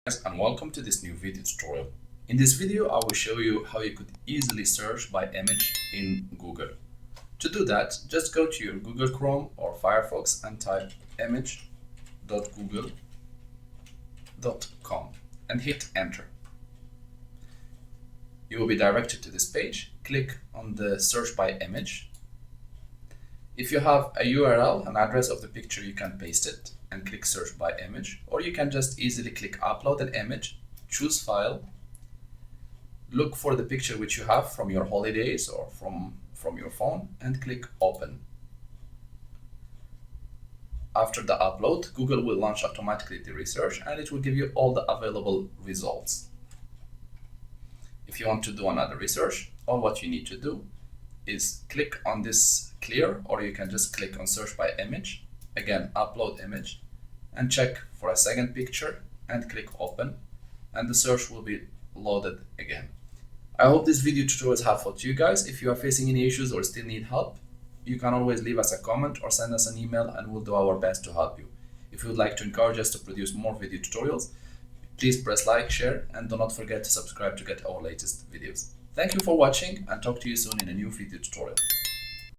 Guys, and welcome to this new video tutorial. In this video I will show you how you could easily search by image in Google. To do that, just go to your Google Chrome or Firefox and type image.google.com and hit enter. You will be directed to this page. Click on the search by image. If you have a URL, an address of the picture, you can paste it and click search by image, or you can just easily click upload an image, choose file, look for the picture which you have from your holidays or from your phone and click open. After the upload, Google will launch automatically the research and it will give you all the available results. If you want to do another research, all what you need to do is click on this clear, or you can just click on search by image, again upload image, and check for a second picture and click open, and the search will be loaded again. I hope this video tutorial is helpful to you guys. If you are facing any issues or still need help, you can always leave us a comment or send us an email and we'll do our best to help you. If you would like to encourage us to produce more video tutorials, please press like, share, and do not forget to subscribe to get our latest videos. Thank you for watching and talk to you soon in a new video tutorial.